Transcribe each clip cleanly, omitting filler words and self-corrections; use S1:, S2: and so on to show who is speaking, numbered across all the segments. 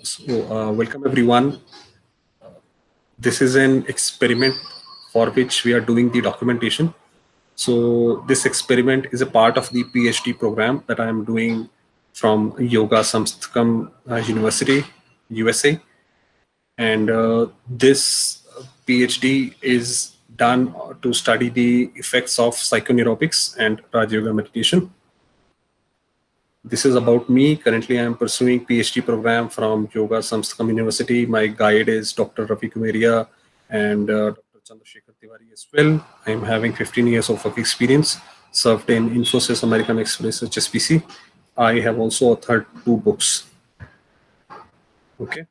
S1: Welcome everyone. This is an experiment for which we are doing the documentation. So this experiment is a part of the PhD program that I am doing from Yoga Samstkam University, USA. And this PhD is done to study the effects of psychoneuropics and Raja Yoga meditation. This is about me. Currently, I am pursuing PhD program from Yoga Samstakam University. My guide is Dr. Ravi Kumeria and Dr. Chandrasekhar Tiwari as well. I am having 15 years of work experience, served in Infosys, American Express, HSBC. I have also authored 2 books. Okay.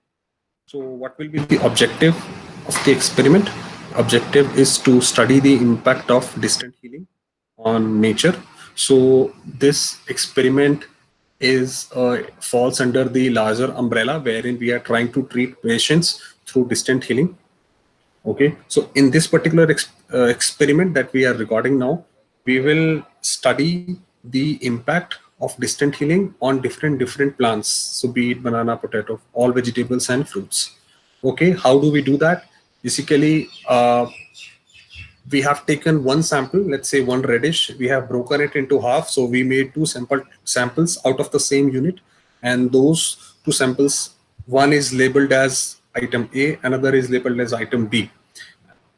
S1: So what will be the objective of the experiment? Objective is to study the impact of distant healing on nature. So this experiment is falls under the larger umbrella wherein we are trying to treat patients through distant healing. Okay, so in this particular experiment that we are recording now, we will study the impact of distant healing on different plants. So be it banana, potato, all vegetables and fruits. Okay, how do we do that? Basically, we have taken one sample, let's say one radish, we have broken it into half. So we made two samples out of the same unit, and those two samples, one is labeled as item A, another is labeled as item B.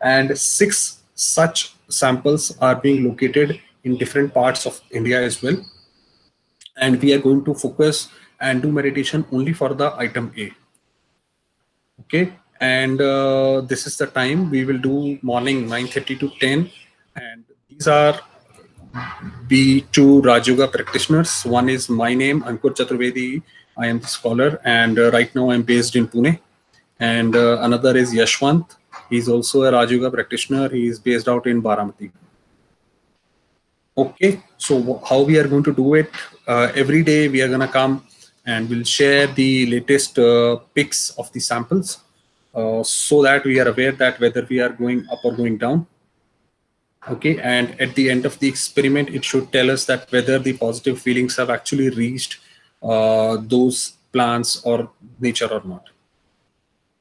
S1: And 6 such samples are being located in different parts of India as well. And we are going to focus and do meditation only for the item A. Okay, and this is the time we will do morning 9:30 to 10. And these are B2 Raj Yoga practitioners. One is my name, Ankur Chaturvedi. I am the scholar, and right now I'm based in Pune. And another is Yashwant. He's also a Raj Yoga practitioner. He is based out in Baramati. Okay, so how we are going to do it? Every day we are going to come and we'll share the latest pics of the samples so that we are aware that whether we are going up or going down. Okay, and at the end of the experiment, it should tell us that whether the positive feelings have actually reached those plants or nature or not.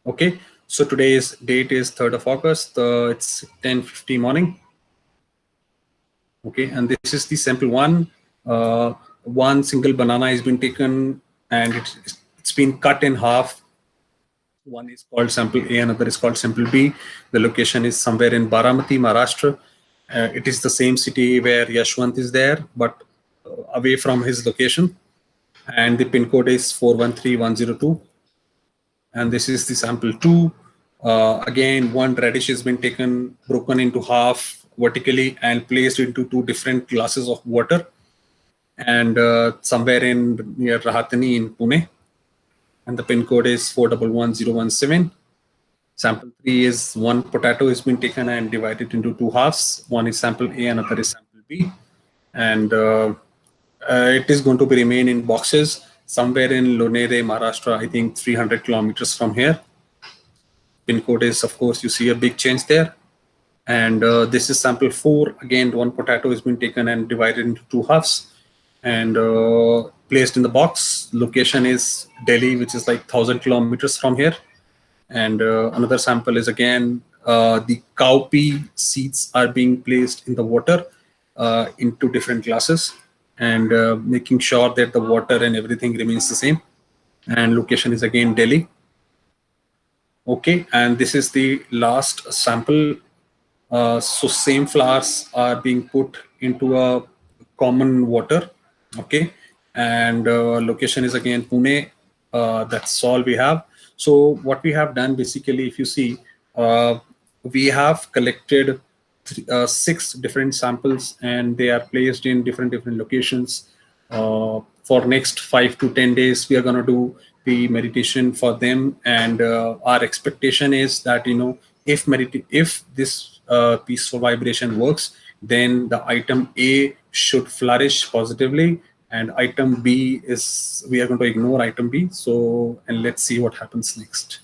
S1: Okay, so today's date is 3rd of August. It's 10:50 morning. Okay, and this is the sample one. One single banana has been taken and it's been cut in half. One is called sample A, another is called sample B. The location is somewhere in Baramati, Maharashtra. It is the same city where Yashwant is there, but away from his location. And the pin code is 413102. And this is the sample 2. Again, one radish has been taken, broken into half vertically and placed into 2 different glasses of water. And somewhere in near Rahatani in Pune. And the pin code is 411017. Sample 3 is one potato has been taken and divided into 2 halves. One is sample A, another is sample B. And it is going to be remain in boxes somewhere in Lonere, Maharashtra, I think 300 kilometers from here. Pin code is, of course, you see a big change there. And this is sample 4. Again, one potato has been taken and divided into 2 halves and placed in the box. Location is Delhi, which is like 1,000 kilometers from here. And another sample is again the cowpea seeds are being placed in the water into different glasses and making sure that the water and everything remains the same. And location is again Delhi. Okay, and this is the last sample. So same flowers are being put into a common water. Okay, and location is again Pune. That's all we have. So what we have done basically, if you see, we have collected 6 different samples and they are placed in different locations. For next 5 to 10 days, we are going to do the meditation for them, and our expectation is that if this peaceful vibration works, then the item A should flourish positively, and item B is we are going to ignore item B. So, and let's see what happens next.